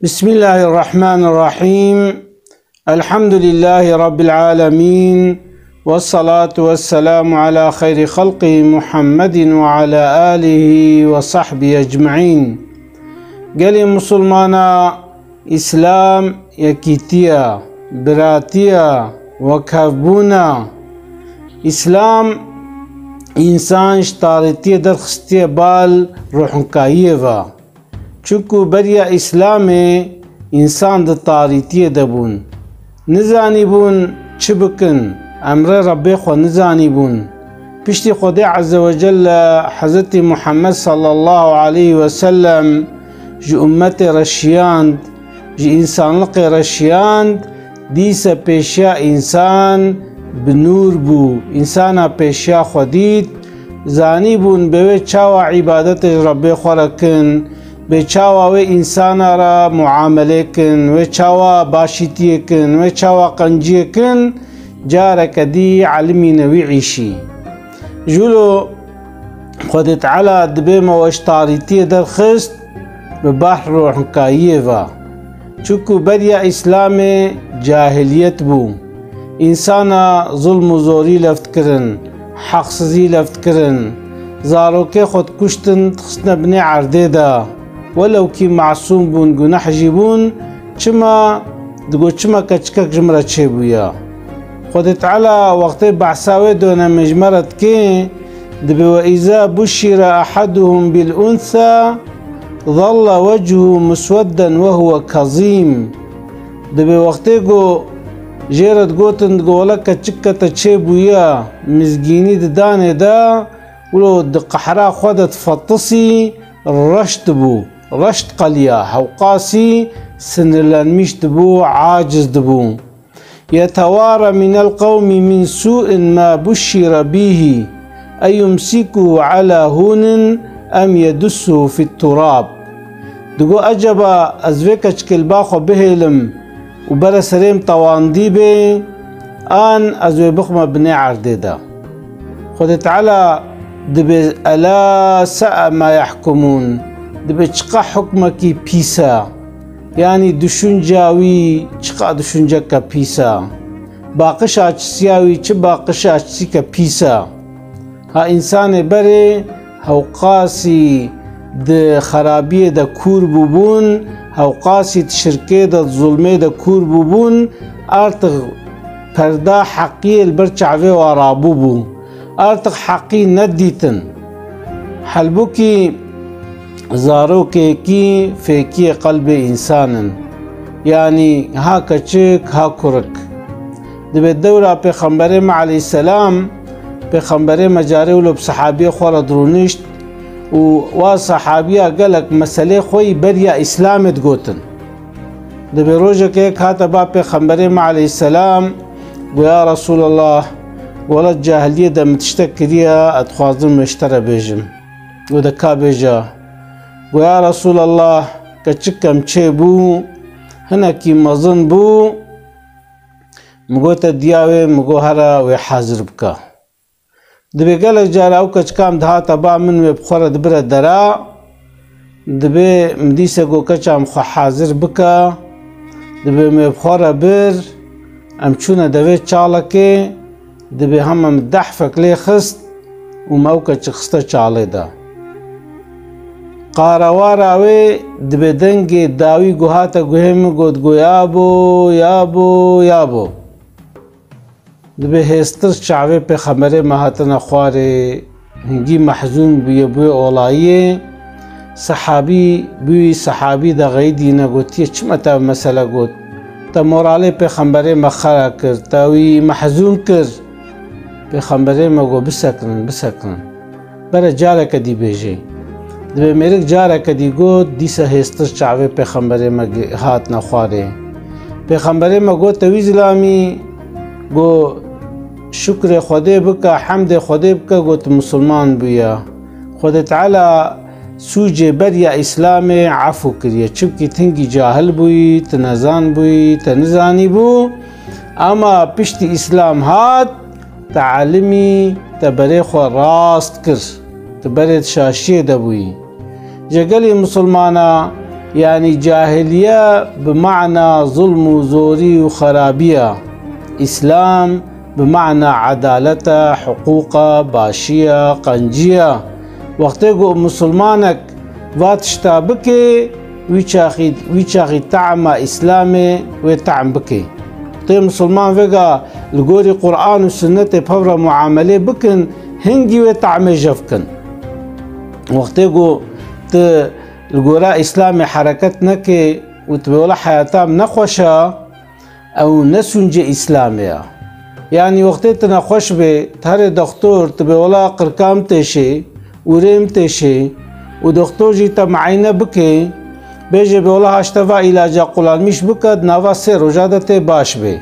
بسم الله الرحمن الرحيم. الحمد لله رب العالمين، والصلاة والسلام على خير خلقه محمد وعلى آله وصحبه أجمعين. قال مسلمانا إسلام يكيتيا براتيا وكابونا. إسلام إنسان شتارتي درخستي بال روحنكاييفا چونکو بریا اسلام انسان د تاریتیه دبون نزانی بون چه بکن امر رب خو نزانی بون پشتی خدا عز وجل حضرت محمد صلی الله علیه وسلم جو امت رشیاند جو انسان لق رشیاند دیس پیشا انسان بنور بو انسان پیشا خودید زانی بون به چاو عبادت رب خورکن به چاوا و انسان را معامله کن و چاوا باشیتی کن و چاوا قنجی کن جاره کدی علمی نوی عیشی جولو خود تعالی دبه موشتاریتی درخست به بحر و حکاییه و چونکو بریا اسلام جاهلیت بو انسان ظلم و زوری لفت کرن حق سزی لفت کرن زاروک خود کشتن تخصن بنی عرده دا ولو كي معصوم بون جناح جيبون چما دقو چما كچكك جمرة چيبويا خود تعالى وقت بعثاوي دونا مجمرت كي دبي وإذا بشر أحدهم بالأنثى ظل وجهه مسودا وهو كظيم دبي وقت جو جيرت قوتن دقولا كچكة چيبويا مزجيني داني دا ولو دقحرا خودت فطسي رشت بو رشت قليا هوقاسي سنلان مشت بو عاجز دبو يتوارى من القوم من سوء ما بشر به أيمسكه على هون أم يدسه في التراب دقو أجبا أزويكش كالباخو بهلم وبرا سريم طواندي بي آن أزوي بخمة بني عرددا خد تعالى دبي ألا ساء ما يحكمون دبي چقا حكمكي بيسا يعني دشنجاوي چقا دشنجاكا بيسا باقش آچسياوي چه باقش آچسيكا بيسا ها انسان بري هوقاسي د خرابيه د كور بوبون هوقاسي تشركي د ظلمي د كور بوبون ارتغ پردا حقية البرچعوي ورابوبو ارتق حقي نديتن حلبوكي زاروكي كي فيكي قلب انسان يعني ها كچك ها كرك دبي الدورة پیغمبر عليه السلام پیغمبر مجاري ولو بصحابي خورا درونشت و صحابيا قالك مسألة خوي بريا اسلام تقوتن دبي روجة كي كاتبا پیغمبر عليه السلام ويا رسول الله ولا الجاهلية دا متشتكريها أتخوازن مشترى بيجم ودا كابيجا ويا رسول الله كتشكم تشيبو هنا كي مظن بو مگو تدياوي مگو هرا ويحاضر بكا دبي قالك جاراو كتشكام دها تبا من ويبخورة دبرة درا دبي مديسة قو كتشام خو حاضر بكا دبي ميبخورة بر امچونا دوي چالكي دبي هم مدحفك لي خست وموكا چخستا چالي دا قاراواراوي دبي دنگي داوي گوهاتا گوهم گود گو يابو يابو يابو دبي هستر شعبي پي خمره مهاتنا خواري هنگي محزون بي بوي اولايه صحابي بوي صحابي دا غيدي نگوتيه چمتا مسألة گوت تا مورالي پي خمره مخارا کر تاوي محزون کر پیغمبره مگو بسکن برا جاره کدی بیجی دبی میرک جاره کدی گو دیسا هستر چاوه پیغمبره مگی هات نخواره پیغمبره مگو تویز لامی گو شکر خوده بکا حمد خوده بکا گو مسلمان بیا خود تعالی سوجه بریا اسلام عفو کریه چبکی تنگی جاهل بوی تنزان بوی تنزانی بو اما پشتی اسلام هات تعلمي تبريخ راست كر تبرد شاشيه دبوي جاقلي مسلمانا يعني جاهلية بمعنى ظلم وزوري وخرابية، إسلام بمعنى عدالة حقوق باشية قنجية. وقتيقو مسلمانك واتشتا بكي ويشاخي تعمى إسلامي ويتعم بكي. طي مسلمان فيقا لقوري قرآن وسنة بفورة معاملة بكن هنجي ويتعمي جفكن. وقتيقو القراء إسلامي حركتنا كي وتبولا حياتام نخوشا أو نسونج إسلامية. يعني وقتنا خوش بي تهري دكتور تبولا قرقام تشي وريم تشي ودكتور جيتا معينة بكي بيجي بولا هاشتفا علاجا قلالميش بكد نافا سير وجادة باش بي.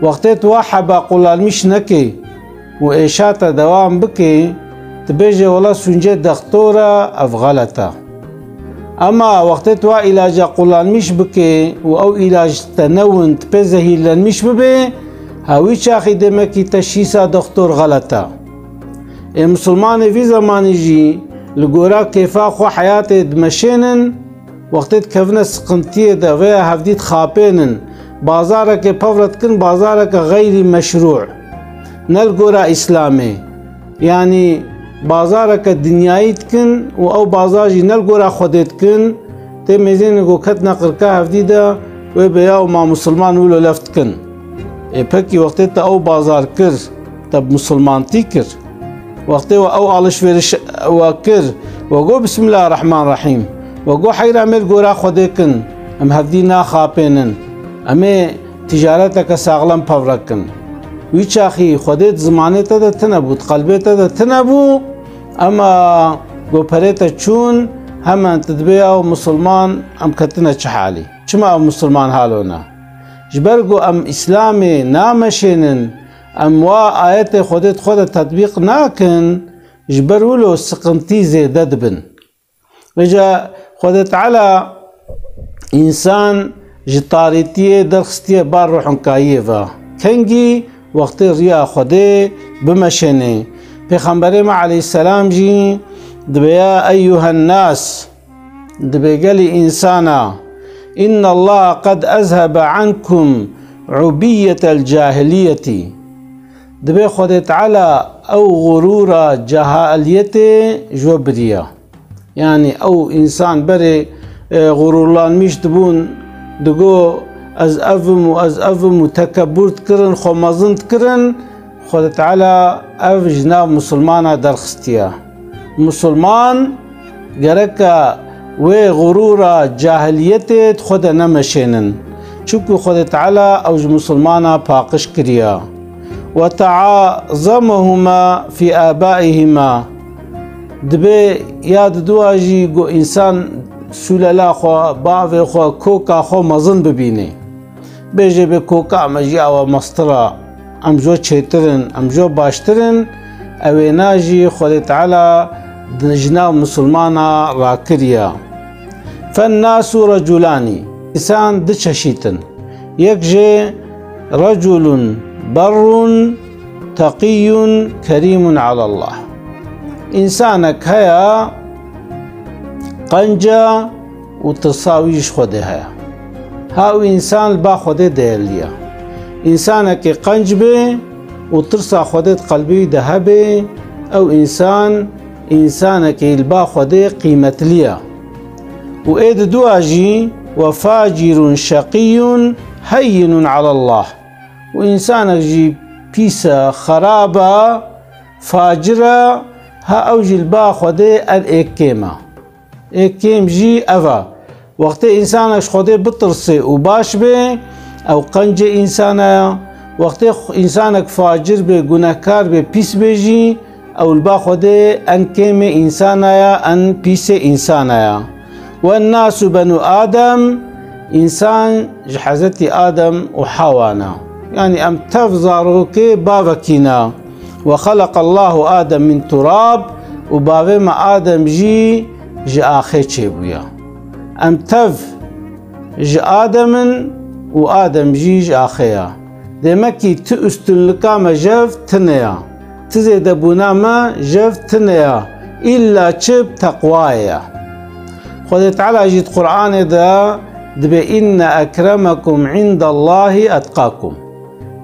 وقتت واحبا قلالميش نكي وإيشاتا دوام بكي تبيجي ولا سونجي دكتورة أفغلتا. اما وقتت وا علاج قلالميش بكي او علاج تنون تبزهي لنميش ببي هاوي شاخي دمكي تشيسا دكتور غلطة. المسلمان في زمان جي لقورا كيفا خو حياتي دمشينن وقتت كفنا سقنتيه دغيا هفديت خابينن بازارك بفرت كن بازارك غير مشروع نلقورا اسلامي يعني بازارك الدنيايت كن او بازاجي نلقورا خودت كن تميزين جو كتنا قركا هفديدا وبياو ما مسلمان ولو لفت كن بكي وقتت او بازار كر تب مسلمان تيكر وقت او الشفيرش وكر وقو بسم الله الرحمن الرحيم وقو حيرا مير قورا خودكن ام هفدينا خابينن امي تجارتك ساغلم بفركن ويشاخي خودت زمانته ده تنبو قلبته ده تنبو اما قو بريتا چون همان تدبيا مسلمان ام كتنا چحالي چما مسلمان حالونا جبرقو ام اسلامي نامشينن ام وا آيات خودت خود تطبيق ناكن جبرولو سقنتي زيدد بن وجا خودت على انسان جطاريتيه درخستيه بار روحن كايفا كنجي وقت ريا خودي بمشيني پیغمبر ما عليه السلام جي دبيا ايها الناس دبيقلي انسانا ان الله قد اذهب عنكم عبية الجاهلية دبي خودت على او غرور جاهليته جوبريا يعني او انسان بري غرور لان مش دبون دقو از افم وتكبرت كرن خمازنت كرن خودت على اف جناب مسلمان درخستيا مسلمان جركا وغرور جاهليته خود نمشينن چوكو خودت على او مسلمان باقش كريا وتعاظمهما في آبائهما دبي ياد دواجي جو انسان سولالا خو باوي خو كوكا خو مزن ببيني بيجي بكوكا مجي او مسترا ام جو چيترن ام جو باشترن او ناجي خودت على دجنا مسلمانا راكريا. فالناس رجلان انسان دچشيتن يكجي رجل بر تقي كريم على الله انسانك هيا قنجا وتصاويش خوده هيا هاو انسان با خوده ديليا انسانك قنج به وترسا خوده قلبي دهبه او انسانك البا خوده قيمة ليا وايد دواجي وفاجر شقي هين على الله وإنسانك جي بيسا خرابة فاجرة ها أوجي البا خودي الإكيمة إكيم جي أفا وقت إنسانك خودي بطرسي وباش بي أو قنجة إنسانا وقت إنسانك فاجر بي گناهكار بي بيس بيجي أو البا خودي أن كيمة إنسانا أن بيس إنسانا. والناس بنو آدم إنسان جحزتي آدم وحوانا يعني ام تفزاروكي بافكينا وخلق الله آدم من تراب وبافي ما آدم جي آخي تشيبويا ام تف آدم وآدم جي آخيا دمكي تأستلقا ما جف تنيا تزيد بونا ما جف تنيا إلا تشب تقوايا خود تعالى جيت قرآن دا دبي إن أكرمكم عند الله أتقاكم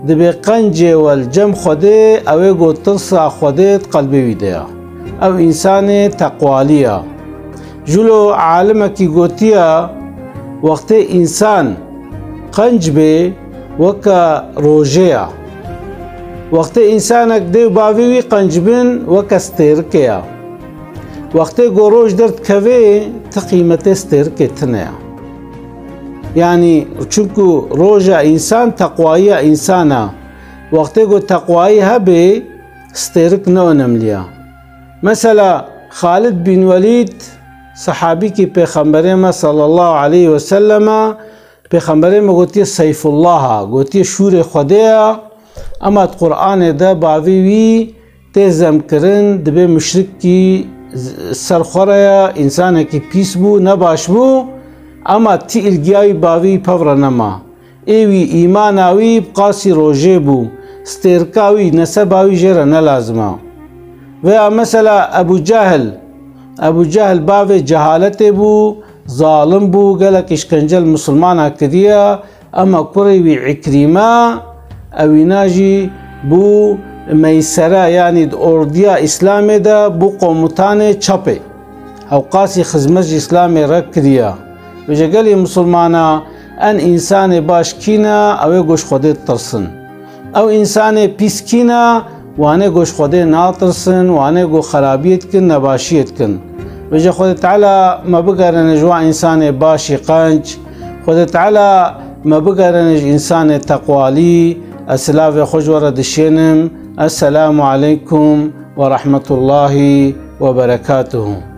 دبي قنجي والجم خده أو يقول ترسى خدت قلبي ويديا أو إنسان تقواليا جلو عالمك قوتيا وقت إنسان قنج بي وكا روجيا وقت إنسانك ديو باوي قنجبن وكا ستيركيا وقت گروج درد كوي تقيمت ستيركي تنيا يعني چونكو روجا إنسان تقوائي إنسانا وقت گو تقوائي هبه ستيرك نو نمليا مثلا خالد بن وليد صحابي کی پیغمبر ما صلی الله علیه و سلم پیغمبر ما گوتی سیف الله گوتی شور خدایا اما قرآن ده باوی وی تزم کرن دبه مشرک کی سرخوره انسان کی پیس بو نباش بو اما تی الگیای باوی پور نما ایوی ایمان آوی بقاسی روژه بو سترکاوی نسباوی جره نلازمه و مثلا ابو جهل باوی جهالت بو ظالم بو گلک اشکنجل مسلمان کدیا اما کوری عکریمه اوی ناجی بو میسره یعنی اردیا اسلام ده بو قومتان چپه او قاسی خزمت اسلام رک کدیا وجه گلی مسلمانا ان انسان باش کینا او گوش خودت ترسن او انسان پیس کینا وانه گوش خوده ناترسن وانه گو خرابیت کن نباشیت کن وجه خود تعالی ما بگرنج و انسان باشی قنج خود تعالی ما بگرنج انسان تقوالی اسلاف خوش ورد شینم السلام علیکم ورحمة الله وبركاته